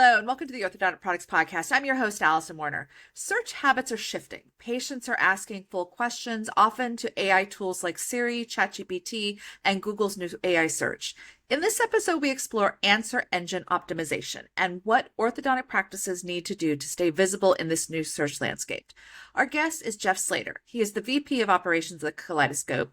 Hello, and welcome to the Orthodontic Products Podcast. I'm your host, Allison Warner. Search habits are shifting. Patients are asking full questions, often to AI tools like Siri, ChatGPT, and Google's new AI search. In this episode, we explore answer engine optimization and what orthodontic practices need to do to stay visible in this new search landscape. Our guest is Jeff Slater. He is the VP of Operations at Kaleidoscope,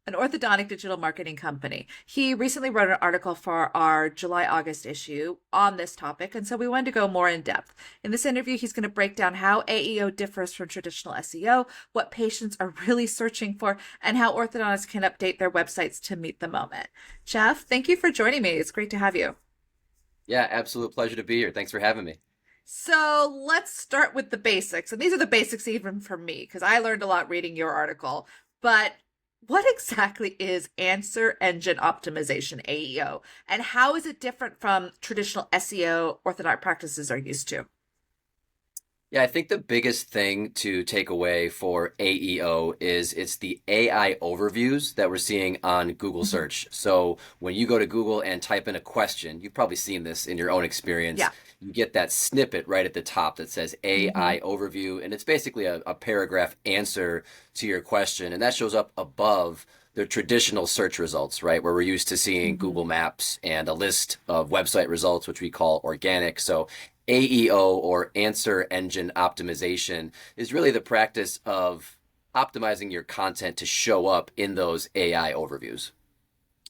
an orthodontic digital marketing company. He recently wrote an article for our July-August issue on this topic, and so we wanted to go more in depth. In this interview, he's going to break down how AEO differs from traditional SEO, what patients are really searching for, and how orthodontists can update their websites to meet the moment. Jeff, thank you for joining me. It's great to have you. Yeah, absolute pleasure to be here. Thanks for having me. So let's start with the basics. And these are the basics even for me, because I learned a lot reading your article. But what exactly is answer engine optimization, AEO, and how is it different from traditional SEO orthodontic practices are used to? Yeah, I think the biggest thing to take away for AEO is it's the AI overviews that we're seeing on Google search. So when you go to Google and type in a question, you've probably seen this in your own experience. Yeah. You get that snippet right at the top that says AI overview, and it's basically a paragraph answer to your question. And that shows up above the traditional search results, right? Where we're used to seeing Google Maps and a list of website results, which we call organic. So AEO, or answer engine optimization, is really the practice of optimizing your content to show up in those AI overviews.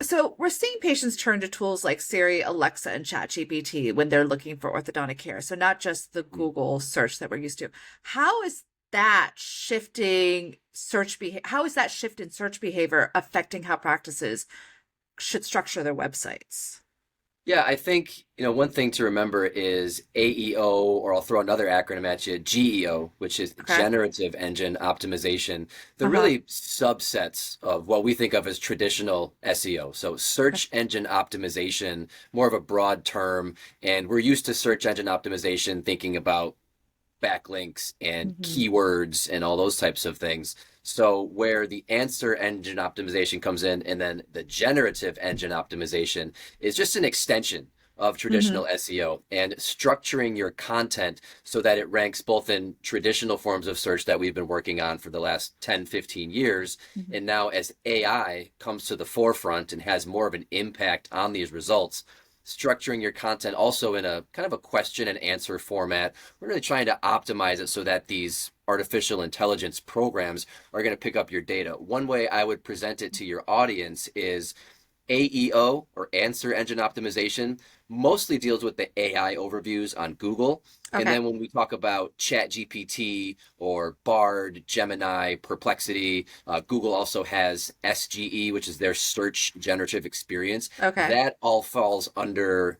So we're seeing patients turn to tools like Siri, Alexa, and ChatGPT when they're looking for orthodontic care. So not just the Google search that we're used to. How is that shifting search behavior? How is that shift in search behavior affecting how practices should structure their websites? Yeah, I think, one thing to remember is AEO, or I'll throw another acronym at you, GEO, which is Generative Engine Optimization. They're really subsets of what we think of as traditional SEO. So search engine optimization, more of a broad term, and we're used to search engine optimization thinking about backlinks and keywords and all those types of things. So where the answer engine optimization comes in, and then the generative engine optimization is just an extension of traditional SEO and structuring your content so that it ranks both in traditional forms of search that we've been working on for the last 10, 15 years. And now as AI comes to the forefront and has more of an impact on these results, structuring your content also in a kind of a question and answer format. We're really trying to optimize it so that these artificial intelligence programs are going to pick up your data. One way I would present it to your audience is AEO, or answer engine optimization, mostly deals with the AI overviews on Google. And then when we talk about ChatGPT or Bard, Gemini, Perplexity, Google also has SGE, which is their search generative experience. That all falls under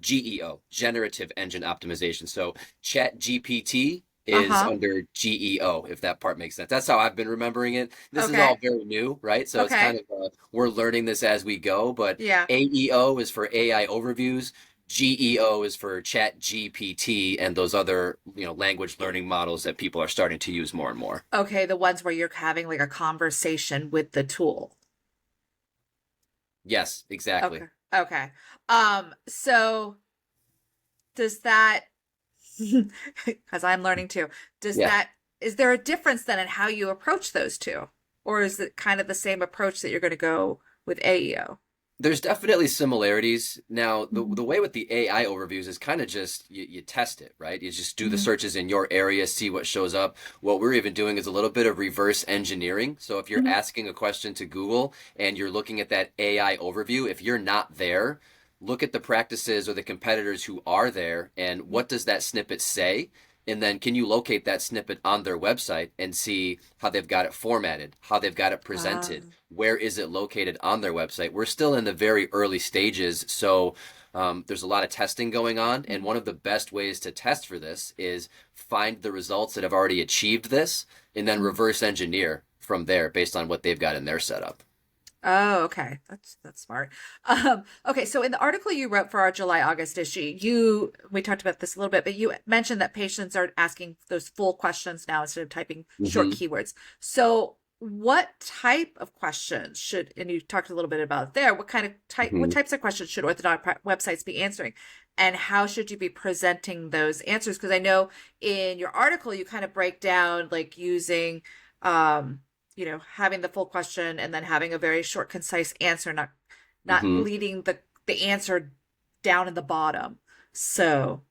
GEO, generative engine optimization. So ChatGPT is under GEO, if that part makes sense. That's how I've been remembering it. This is all very new, right? So it's kind of, we're learning this as we go, but AEO is for AI overviews. GEO is for ChatGPT and those other, language learning models that people are starting to use more and more. Okay, the ones where you're having like a conversation with the tool. Yes, exactly. Okay. So does that, because I'm learning too, is there a difference then in how you approach those two? Or is it kind of the same approach that you're going to go with AEO? There's definitely similarities. Now, the way with the AI overviews is kind of just you test it, right? You just do the searches in your area, see what shows up. What we're even doing is a little bit of reverse engineering. So if you're asking a question to Google and you're looking at that AI overview, if you're not there, look at the practices or the competitors who are there, and what does that snippet say? And then can you locate that snippet on their website and see how they've got it formatted, how they've got it presented, where is it located on their website? We're still in the very early stages, so there's a lot of testing going on. And one of the best ways to test for this is find the results that have already achieved this and then reverse engineer from there based on what they've got in their setup. Oh, okay. That's smart. Okay, so in the article you wrote for our July-August issue, we talked about this a little bit, but you mentioned that patients are asking those full questions now instead of typing short keywords. So what type of questions should, and you talked a little bit about there, what kind of what Mhm. types of questions should orthodontic websites be answering? And how should you be presenting those answers? Because I know in your article, you kind of break down like using, having the full question and then having a very short, concise answer, not Mhm. leading the answer down in the bottom. So,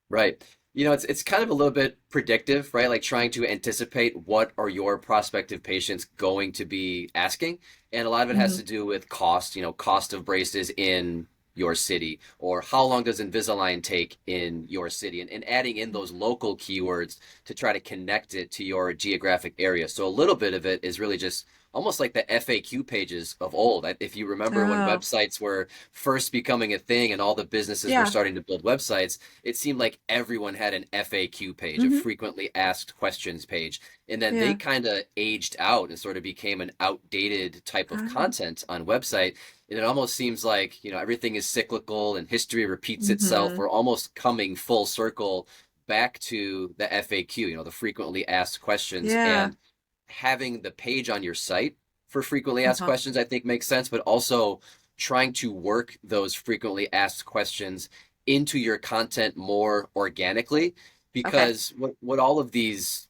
Right. It's kind of a little bit predictive, right? Like trying to anticipate what are your prospective patients going to be asking. And a lot of it has mhm. to do with cost, cost of braces in your city, or how long does Invisalign take in your city, and adding in those local keywords to try to connect it to your geographic area. So a little bit of it is really just almost like the FAQ pages of old. If you remember when Oh, websites were first becoming a thing and all the businesses were yeah. starting to build websites, it seemed like everyone had an FAQ page, a Hmm. frequently asked questions page. And then they Yeah. kind of aged out and sort of became an outdated type of Oh. content on website. And it almost seems like, everything is cyclical and history repeats itself. Hmm. We're almost coming full circle back to the FAQ, the frequently asked questions. Yeah. And having the page on your site for frequently asked Uh-huh. questions, I think makes sense, but also trying to work those frequently asked questions into your content more organically, Okay. because what all of these,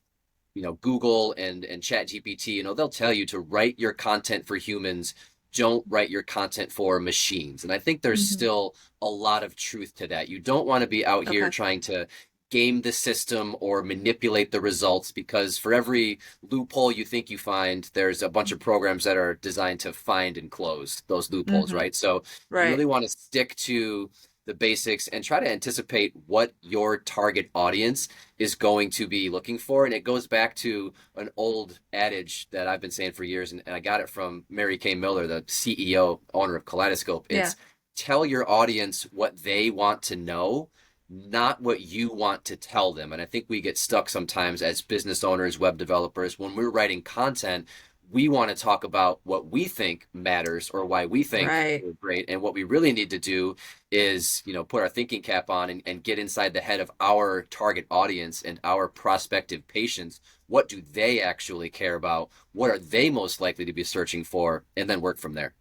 Google and ChatGPT, they'll tell you to write your content for humans, don't write your content for machines. And I think there's Hmm. still a lot of truth to that. You don't want to be out here Okay. trying to game the system or manipulate the results, because for every loophole you think you find, there's a bunch of programs that are designed to find and close those loopholes, Hmm. right? So you Right. really want to stick to the basics and try to anticipate what your target audience is going to be looking for. And it goes back to an old adage that I've been saying for years, and I got it from Mary Kay Miller, the CEO, owner of Kaleidoscope. Yeah. It's tell your audience what they want to know, not what you want to tell them. And I think we get stuck sometimes as business owners, web developers, when we're writing content. We want to talk about what we think matters or why we think Right. we're great. And what we really need to do is, put our thinking cap on and get inside the head of our target audience and our prospective patients. What do they actually care about? What are they most likely to be searching for? And then work from there.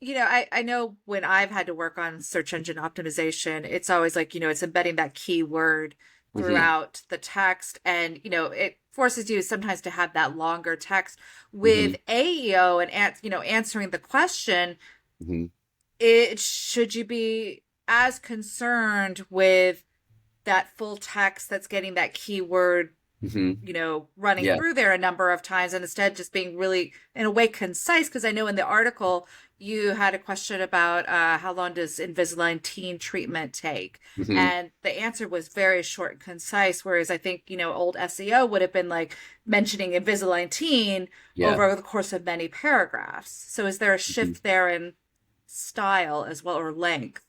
I know when I've had to work on search engine optimization, it's always like, it's embedding that keyword Hmm. throughout the text. And, it forces you sometimes to have that longer text. Hmm. With AEO and, answering the question, Hmm. should you be as concerned with that full text that's getting that keyword, Hmm. running Yeah. through there a number of times and instead just being really, in a way, concise? Because I know in the article you had a question about how long does Invisalign teen treatment take? Hmm. And the answer was very short and concise. Whereas I think, old SEO would have been like mentioning Invisalign teen Yeah. over the course of many paragraphs. So is there a Mhm. shift there in style as well, or length?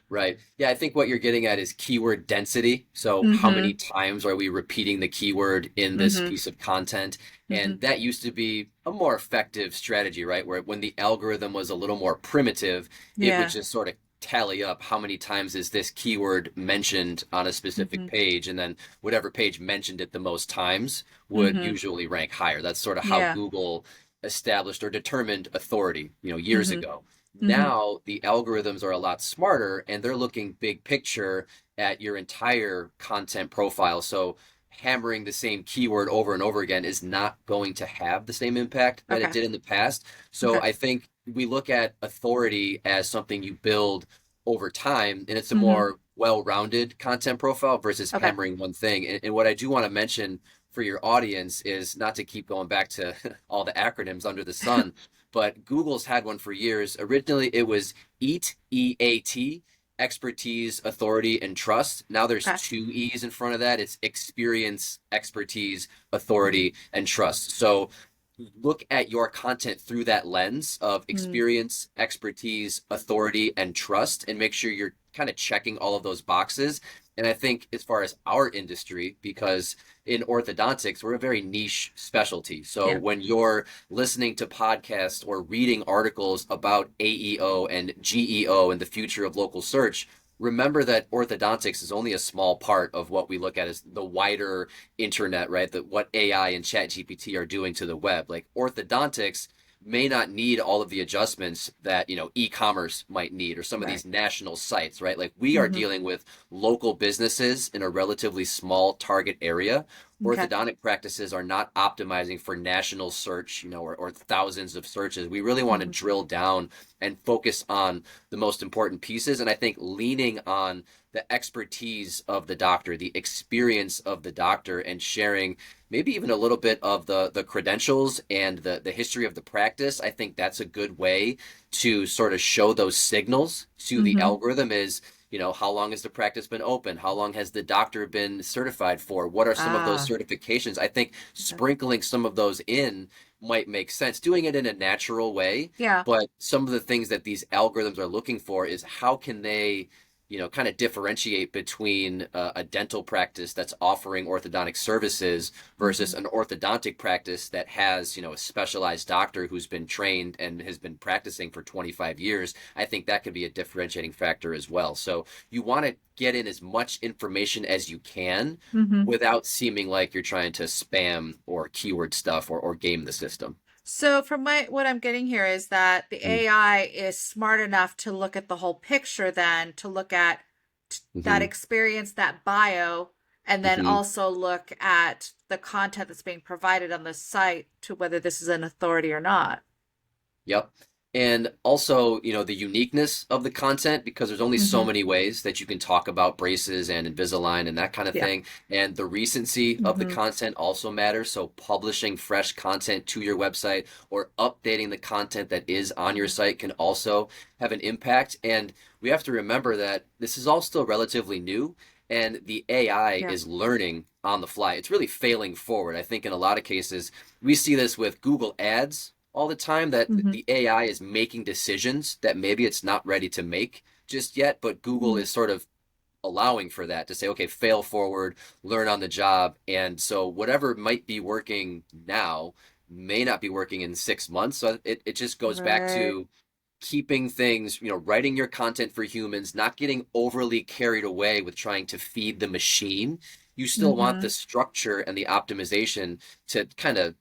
Right. Yeah, I think what you're getting at is keyword density. So, how many Mm-hmm. times are we repeating the keyword in this Mm-hmm. piece of content? Mm-hmm. And that used to be a more effective strategy, right? Where when the algorithm was a little more primitive, it would Yeah. just sort of tally up how many times is this keyword mentioned on a specific Mm-hmm. page, and then whatever page mentioned it the most times would Mm-hmm. usually rank higher. That's sort of how Yeah. Google established or determined authority, years Mm-hmm. ago. Mm-hmm. Now the algorithms are a lot smarter and they're looking big picture at your entire content profile. So hammering the same keyword over and over again is not going to have the same impact that it Okay. did in the past. So Okay. I think we look at authority as something you build over time, and it's a Mm-hmm. more well-rounded content profile versus Okay. hammering one thing. And what I do want to mention for your audience is not to keep going back to all the acronyms under the sun, but Google's had one for years. Originally, it was EAT, EAT, expertise, authority, and trust. Now there's Okay. two E's in front of that. It's experience, expertise, authority, and trust. So look at your content through that lens of Mm-hmm. experience, expertise, authority, and trust, and make sure you're kind of checking all of those boxes. And I think as far as our industry, because in orthodontics, we're a very niche specialty. So Yeah. when you're listening to podcasts or reading articles about AEO and GEO and the future of local search, remember that orthodontics is only a small part of what we look at as the wider internet, right? That what AI and ChatGPT are doing to the web. Like orthodontics may not need all of the adjustments that, e-commerce might need or some of Right. these national sites, right? Like we are Mm-hmm. dealing with local businesses in a relatively small target area. Okay. Orthodontic practices are not optimizing for national search, or thousands of searches. We really want to Mm-hmm. drill down and focus on the most important pieces. And I think leaning on the expertise of the doctor, the experience of the doctor, and sharing maybe even a little bit of the credentials and the history of the practice, I think that's a good way to sort of show those signals to the Mm-hmm. algorithm is, how long has the practice been open? How long has the doctor been certified for? What are some of those Ah, certifications? I think okay. sprinkling some of those in might make sense, doing it in a natural way. Yeah. But some of the things that these algorithms are looking for is how can they, kind of differentiate between a dental practice that's offering orthodontic services Mm-hmm. versus an orthodontic practice that has, a specialized doctor who's been trained and has been practicing for 25 years. I think that could be a differentiating factor as well. So you want to get in as much information as you can Mm-hmm. without seeming like you're trying to spam or keyword stuff or game the system. So from what I'm getting here is that the AI is smart enough to look at the whole picture, then to look at that Mm-hmm. experience, that bio, and then Mm-hmm. also look at the content that's being provided on the site to whether this is an authority or not. Yep. And also, the uniqueness of the content, because there's only so Mm-hmm. many ways that you can talk about braces and Invisalign and that kind of Yeah. thing. And the recency of the Mm-hmm. content also matters. So publishing fresh content to your website or updating the content that is on your Mm-hmm. site can also have an impact. And we have to remember that this is all still relatively new and the AI Yeah. is learning on the fly. It's really failing forward. I think in a lot of cases, we see this with Google Ads all the time that Mm-hmm. the AI is making decisions that maybe it's not ready to make just yet, but Google Mm-hmm. is sort of allowing for that to say, okay, fail forward, learn on the job. And so whatever might be working now may not be working in 6 months. So it just goes back Right. to keeping things, writing your content for humans, not getting overly carried away with trying to feed the machine. You still want Mm-hmm. the structure and the optimization to kind of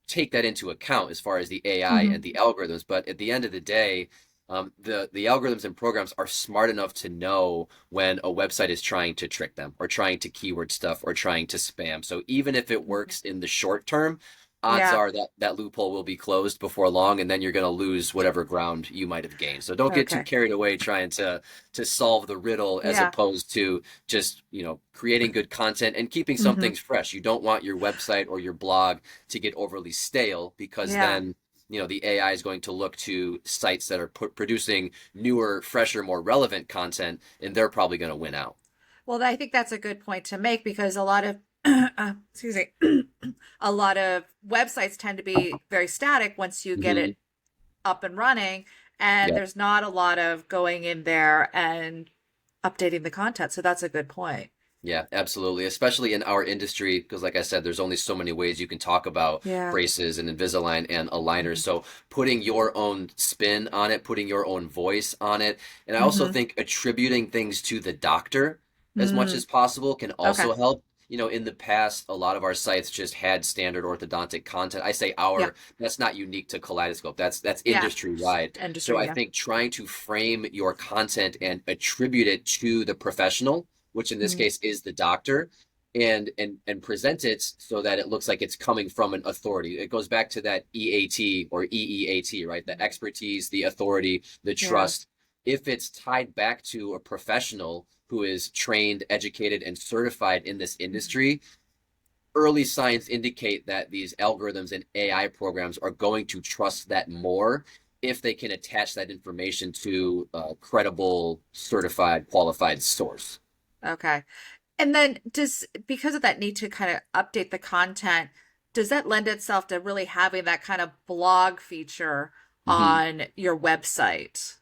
take that into account as far as the AI Mm-hmm. and the algorithms. But at the end of the day, the algorithms and programs are smart enough to know when a website is trying to trick them or trying to keyword stuff or trying to spam. So even if it Mm-hmm. works in the short term, odds Yeah. are that that loophole will be closed before long, and then you're going to lose whatever ground you might have gained. So don't get too Okay. carried away trying to solve the riddle as Yeah. opposed to just creating good content and keeping some Mm-hmm. things fresh. You don't want your website or your blog to get overly stale because Yeah. then the AI is going to look to sites that are producing newer, fresher, more relevant content, and they're probably going to win out. Well, I think that's a good point to make because a lot of, excuse me, a lot of websites tend to be very static once you get Hmm. it up and running, and Yep. there's not a lot of going in there and updating the content. So that's a good point. Yeah, absolutely. Especially in our industry, because like I said, there's only so many ways you can talk about Yeah. braces and Invisalign and aligners. Mm-hmm. So putting your own spin on it, putting your own voice on it. And I also Mm-hmm. think attributing things to the doctor as much Mm. as possible can Okay. also help. In the past, a lot of our sites just had standard orthodontic content. I say Yeah. our, that's not unique to Kaleidoscope. That's Yeah. industry wide. So Industry. I Yeah. think trying to frame your content and attribute it to the professional, which in this Mm. case is the doctor, and present it so that it looks like it's coming from an authority. It goes back to that EAT or EEAT, right? The expertise, the authority, the Yeah. trust. If it's tied back to a professional who is trained, educated, and certified in this Mm-hmm. industry, early signs indicate that these algorithms and AI programs are going to trust that more if they can attach that information to a credible, certified, qualified source. Okay. And then does because of that need to kind of update the content, does that lend itself to really having that kind of blog feature Mhm. on your website?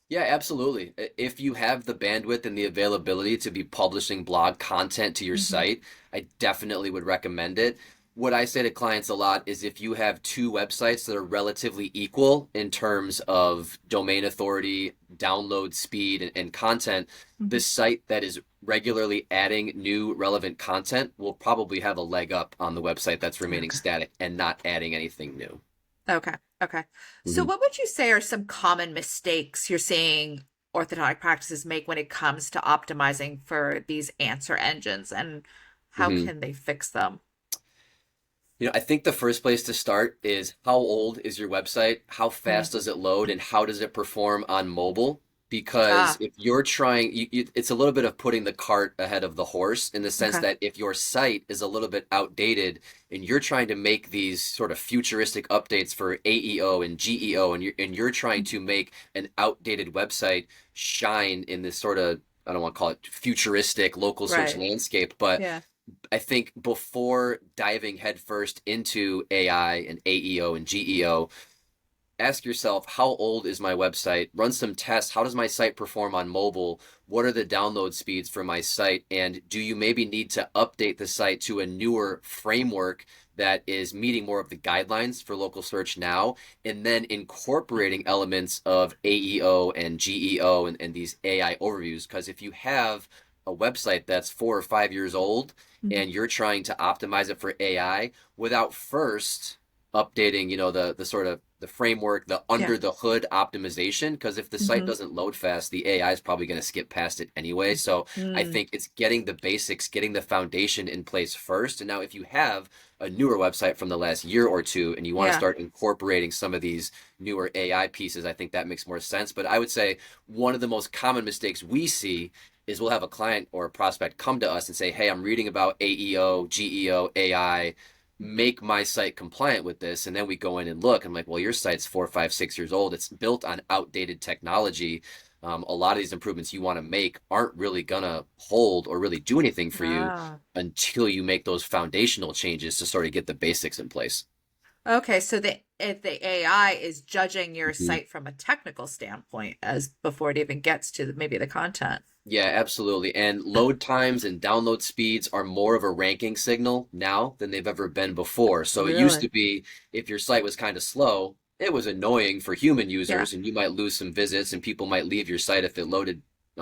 Yeah, absolutely. If you have the bandwidth and the availability to be publishing blog content to your Hmm. site, I definitely would recommend it. What I say to clients a lot is if you have two websites that are relatively equal in terms of domain authority, download speed, and content, the Mhm. site that is regularly adding new relevant content will probably have a leg up on the website that's remaining Okay. static and not adding anything new. Okay. Okay. So Mhm. what would you say are some common mistakes you're seeing orthodontic practices make when it comes to optimizing for these answer engines, and how Mhm. can they fix them? I think the first place to start is how old is your website? How Mm. fast does it load? And how does it perform on mobile? Because Ah, if you're trying, it's a little bit of putting the cart ahead of the horse in the sense okay. that if your site is a little bit outdated and you're trying to make these sort of futuristic updates for AEO and GEO and you're trying to make an outdated website shine in this sort of, I don't want to call it futuristic local search Right. landscape, but Yeah. I think before diving headfirst into AI and AEO and GEO, ask yourself, how old is my website? Run some tests. How does my site perform on mobile? What are the download speeds for my site? And do you maybe need to update the site to a newer framework that is meeting more of the guidelines for local search now, and then incorporating elements of AEO and GEO and these AI overviews? Because if you have a website that's 4 or 5 years old Mhm. and you're trying to optimize it for AI without first updating, the sort of the framework, the Yeah. under the hood optimization, because if the site Hmm. doesn't load fast, the AI is probably going to skip past it anyway. So I Mm. think it's getting the basics, getting the foundation in place first. And now if you have a newer website from the last year or two and you want to Yeah. start incorporating some of these newer AI pieces, I think that makes more sense. But I would say one of the most common mistakes we see is we'll have a client or a prospect come to us and say, "Hey, I'm reading about AEO, GEO, AI, make my site compliant with this." And then we go in and look. I'm like, well, your site's 4, 5, 6 years old. It's built on outdated technology. A lot of these improvements you want to make aren't really gonna hold or really do anything for you Ah. until you make those foundational changes to sort of get the basics in place. Okay, so the if the AI is judging your Mhm. site from a technical standpoint as before it even gets to maybe the content. Yeah, absolutely. And load times and download speeds are more of a ranking signal now than they've ever been before. So it used Really? to be if your site was kind of slow, it was annoying for human Yeah. users and you might lose some visits and people might leave your site if it loaded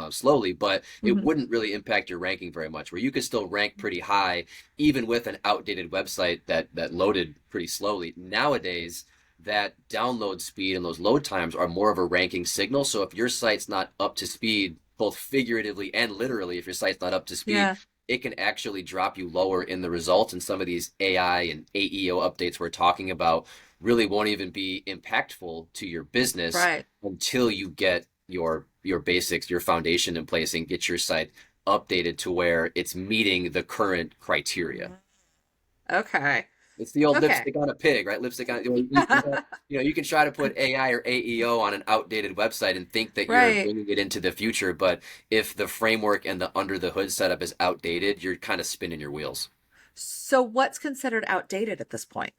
slowly, but it Hmm. wouldn't really impact your ranking very much, where you could still rank pretty high even with an outdated website that loaded pretty slowly. Nowadays, that download speed and those load times are more of a ranking signal. So if your site's not up to speed, both figuratively and literally, if your site's not up to speed, Yeah. it can actually drop you lower in the results. And some of these AI and AEO updates we're talking about really won't even be impactful to your business Right. until you get your basics, your foundation in place and get your site updated to where it's meeting the current criteria. Okay. It's the old Okay. lipstick on a pig, right? Lipstick on you can try to put AI or AEO on an outdated website and think that you're Right. bringing it into the future, but if the framework and the under the hood setup is outdated, you're kind of spinning your wheels. So what's considered outdated at this point?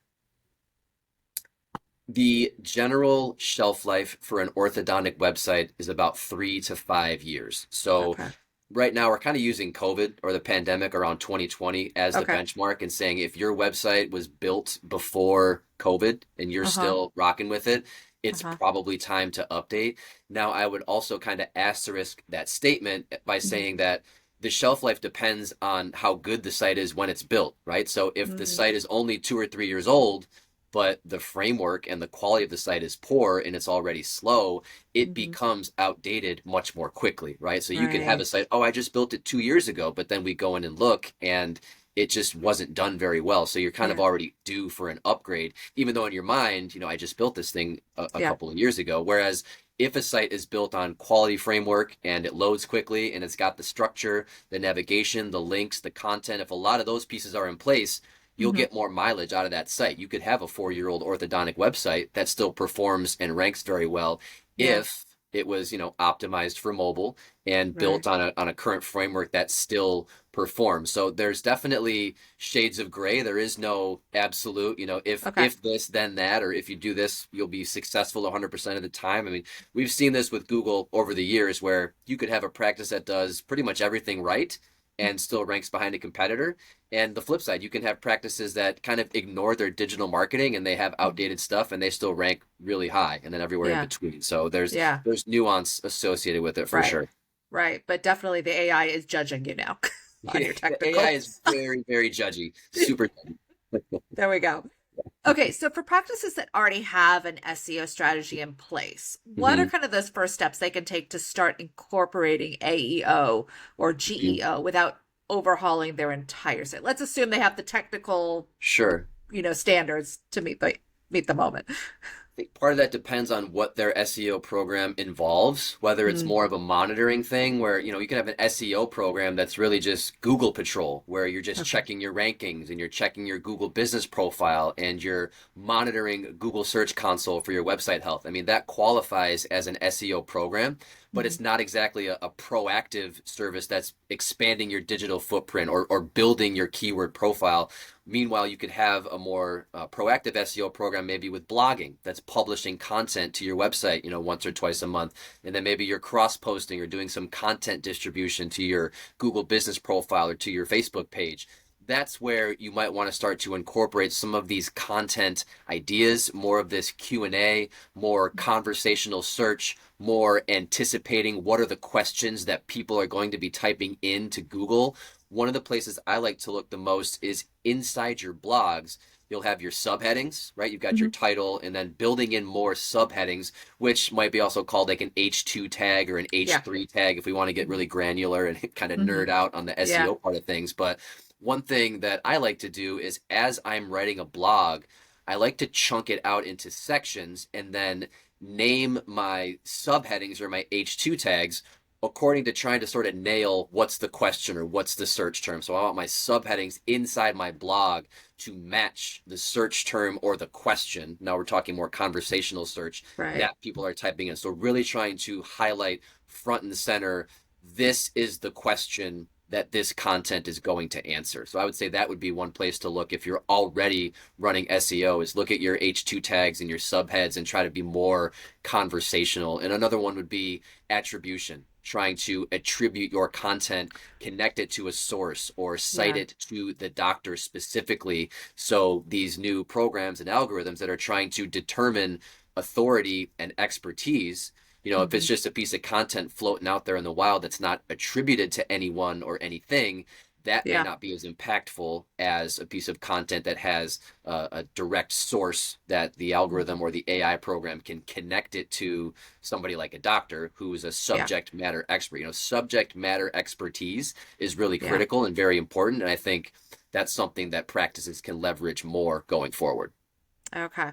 The general shelf life for an orthodontic website is about 3 to 5 years. So Okay. right now we're kind of using COVID or the pandemic around 2020 as the Okay. benchmark and saying if your website was built before COVID and you're Uh-huh. still rocking with it, it's Uh-huh. probably time to update. Now, I would also kind of asterisk that statement by Hmm. saying that the shelf life depends on how good the site is when it's built, right? So if the Hmm. site is only 2 or 3 years old, but the framework and the quality of the site is poor and it's already slow, it Hmm. becomes outdated much more quickly, right? So you could have a Right. site, oh, I just built it 2 years ago, but then we go in and look and it just wasn't done very well. So you're kind of Yeah. already due for an upgrade, even though in your mind, I just built this thing a Yeah. couple of years ago. Whereas if a site is built on quality framework and it loads quickly and it's got the structure, the navigation, the links, the content, if a lot of those pieces are in place, you'll Hmm. get more mileage out of that site. You could have a 4 year old orthodontic website that still performs and ranks very well Yeah. if it was, optimized for mobile and Right. built on a current framework that still performs. So there's definitely shades of gray. There is no absolute, if Okay. if this then that, or if you do this, you'll be successful 100% of the time. I mean, we've seen this with Google over the years where you could have a practice that does pretty much everything right and still ranks behind a competitor, And the flip side, you can have practices that kind of ignore their digital marketing and they have outdated stuff and they still rank really high, and then everywhere in Yeah. between. So there's Yeah. there's nuance associated with it for Right. sure. Right. But definitely the AI is judging you now on your The AI is technicals. very, very judgy, super judgy. There we go. Okay, so for practices that already have an SEO strategy in place, what are hmm kind of those first steps they can take to start incorporating AEO or hmm GEO without overhauling their entire site? Let's assume they have the technical, Sure. standards to meet the moment. I think part of that depends on what their SEO program involves, whether it's Mm, more of a monitoring thing where, you can have an SEO program that's really just Google Patrol, where you're just okay. checking your rankings and you're checking your Google business profile and you're monitoring Google Search Console for your website health. I mean, that qualifies as an SEO program, but Mhm. it's not exactly a proactive service that's expanding your digital footprint or building your keyword profile. Meanwhile, you could have a more proactive SEO program, maybe with blogging, that's publishing content to your website, once or twice a month. And then maybe you're cross-posting or doing some content distribution to your Google business profile or to your Facebook page. That's where you might want to start to incorporate some of these content ideas, more of this Q&A, more conversational search, more anticipating what are the questions that people are going to be typing into Google. One of the places I like to look the most is inside your blogs. You'll have your subheadings, right? You've got your Mhm. title and then building in more subheadings, which might be also called like an H2 tag or an Yeah. H3 tag if we want to get really granular and kind of Hmm. nerd out on the Yeah. SEO part of things. But one thing that I like to do is as I'm writing a blog, I like to chunk it out into sections and then name my subheadings or my H2 tags according to trying to sort of nail what's the question or what's the search term. So I want my subheadings inside my blog to match the search term or the question. Now we're talking more conversational search Right. that people are typing in. So really trying to highlight front and center, this is the question that this content is going to answer. So I would say that would be one place to look if you're already running SEO, is look at your H2 tags and your subheads and try to be more conversational. And another one would be attribution, trying to attribute your content, connect it to a source or cite Yeah. it to the doctor specifically. So these new programs and algorithms that are trying to determine authority and expertise, if it's Hmm. just a piece of content floating out there in the wild that's not attributed to anyone or anything, that may Yeah. not be as impactful as a piece of content that has a direct source that the algorithm or the AI program can connect it to somebody like a doctor who is a Yeah. subject matter expert. Subject matter expertise is really Yeah. critical and very important. And I think that's something that practices can leverage more going forward. Okay.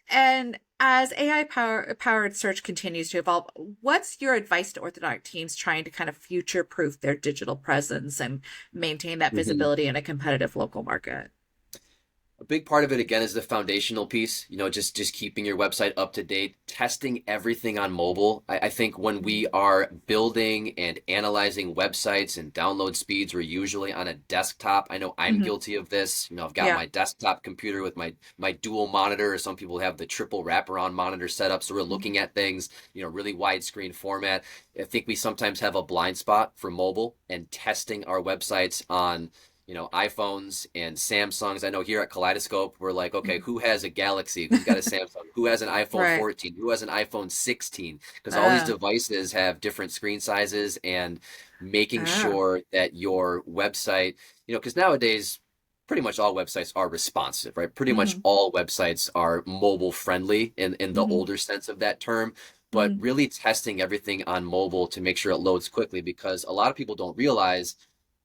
And as AI powered search continues to evolve, what's your advice to orthodontic teams trying to kind of future proof their digital presence and maintain that Mhm. visibility in a competitive local market? A big part of it again is the foundational piece, just keeping your website up to date, testing everything on mobile. I think when we Mhm. are building and analyzing websites and download speeds, we're usually on a desktop. I know I'm Hmm. guilty of this. I've got Yeah. my desktop computer with my dual monitor. Some people have the triple wraparound monitor set up, so we're Mhm. looking at things, really widescreen format. I think we sometimes have a blind spot for mobile and testing our websites on iPhones and Samsungs. I know here at Kaleidoscope, we're like, okay, Mhm. who has a Galaxy? Who's got a Samsung? Who has an iPhone Right. 14? Who has an iPhone 16? Because all these Uh, devices have different screen sizes and making oh. sure that your website, because nowadays, pretty much all websites are responsive, right? Pretty much Hmm. all websites are mobile friendly in the Hmm. older sense of that term. But Hmm. really testing everything on mobile to make sure it loads quickly, because a lot of people don't realize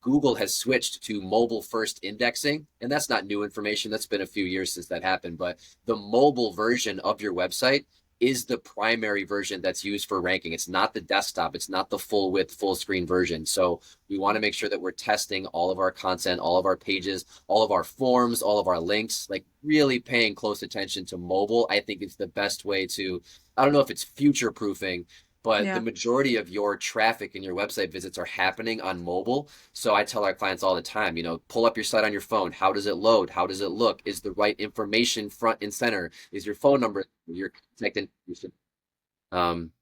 Google has switched to mobile first indexing, and that's not new information. That's been a few years since that happened, but the mobile version of your website is the primary version that's used for ranking. It's not the desktop, it's not the full width, full screen version. So we want to make sure that we're testing all of our content, all of our pages, all of our forms, all of our links, like really paying close attention to mobile. I think it's the best way to, I don't know if it's future proofing, but the Yeah. majority of your traffic and your website visits are happening on mobile. So I tell our clients all the time, pull up your site on your phone. How does it load? How does it look? Is the right information front and center? Is your phone number, your contact information? Um,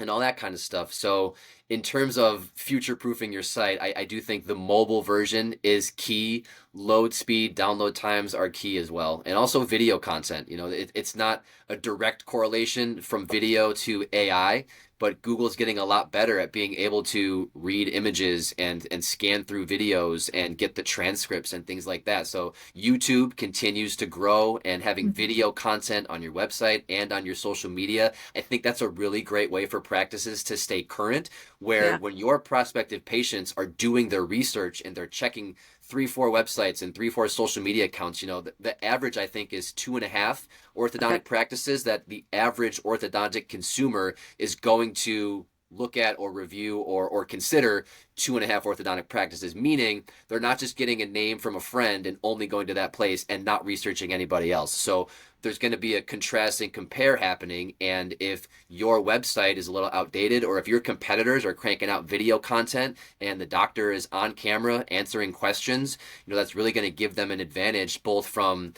and all that kind of stuff. So in terms of future proofing your site, I do think the mobile version is key. Load speed, download times are key as well. And also video content. It's not a direct correlation from video to AI, but Google's getting a lot better at being able to read images and scan through videos and get the transcripts and things like that. So YouTube continues to grow, and having video content on your website and on your social media, I think that's a really great way for practices to stay current, where Yeah. when your prospective patients are doing their research and they're checking 3, 4 websites and 3, 4 social media accounts, the average, I think, is 2.5 orthodontic practices that the average orthodontic consumer is going to look at or review or consider 2.5 orthodontic practices, meaning they're not just getting a name from a friend and only going to that place and not researching anybody else. So there's going to be a contrast and compare happening. And if your website is a little outdated, or if your competitors are cranking out video content and the doctor is on camera answering questions, that's really going to give them an advantage, both from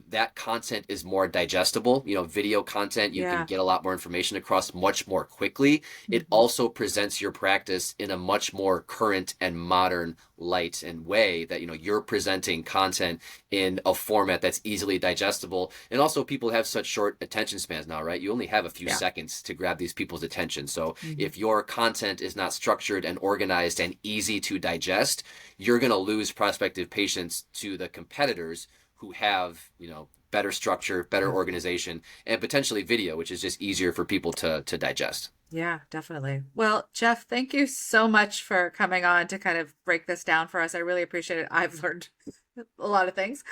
that content is more digestible. Video content, you can get a lot more information across much more quickly. It also presents your practice in a much more current and modern light and way, that you're presenting content in a format that's easily digestible. And also, people have such short attention spans now, right? You only have a few seconds to grab these people's attention. So if your content is not structured and organized and easy to digest, you're going to lose prospective patients to the competitors who have, better structure, better organization, and potentially video, which is just easier for people to digest. Yeah, definitely. Well, Jeff, thank you so much for coming on to kind of break this down for us. I really appreciate it. I've learned a lot of things.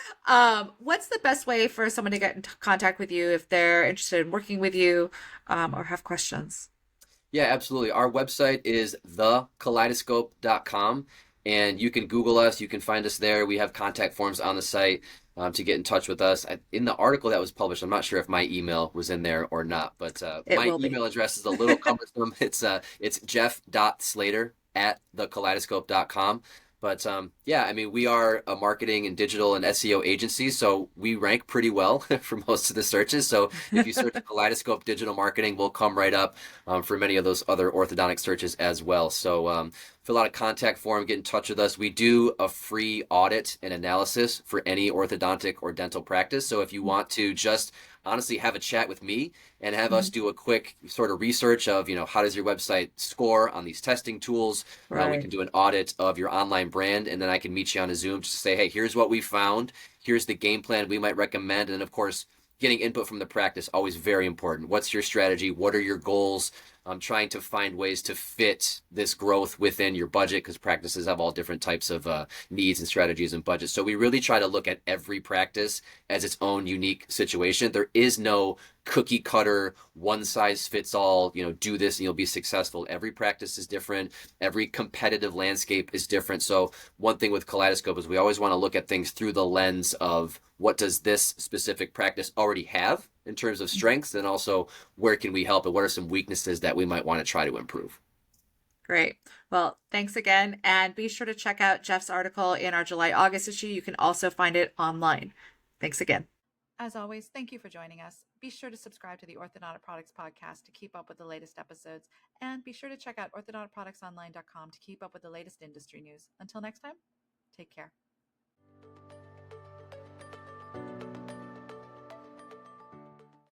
What's the best way for someone to get in contact with you if they're interested in working with you, or have questions? Yeah, absolutely. Our website is thekaleidoscope.com, and you can Google us. You can find us there. We have contact forms on the site to get in touch with us. In the article that was published, I'm not sure if my email was in there or not, but my email address is a little cumbersome. It's jeff.slater@thekaleidoscope.com. But yeah, I mean, we are a marketing and digital and SEO agency, so we rank pretty well for most of the searches. So if you search Kaleidoscope digital marketing, we'll come right up for many of those other orthodontic searches as well. So fill out a contact form, get in touch with us. We do a free audit and analysis for any orthodontic or dental practice. So if you want to just honestly have a chat with me and have us do a quick sort of research of, how does your website score on these testing tools? We can do an audit of your online brand, and then I can meet you on a Zoom just to say, hey, here's what we found. Here's the game plan we might recommend. And of course, getting input from the practice, always very important. What's your strategy? What are your goals? Trying to find ways to fit this growth within your budget, because practices have all different types of needs and strategies and budgets. So we really try to look at every practice as its own unique situation. There is no cookie cutter, one size fits all, do this and you'll be successful. Every practice is different. Every competitive landscape is different. So one thing with Kaleidoscope is we always want to look at things through the lens of what does this specific practice already have in terms of strengths, and also where can we help and what are some weaknesses that we might want to try to improve. Great. Well, thanks again. And be sure to check out Jeff's article in our July-August issue. You can also find it online. Thanks again. As always, thank you for joining us. Be sure to subscribe to the Orthodontic Products Podcast to keep up with the latest episodes. And be sure to check out orthodonticproductsonline.com to keep up with the latest industry news. Until next time, take care.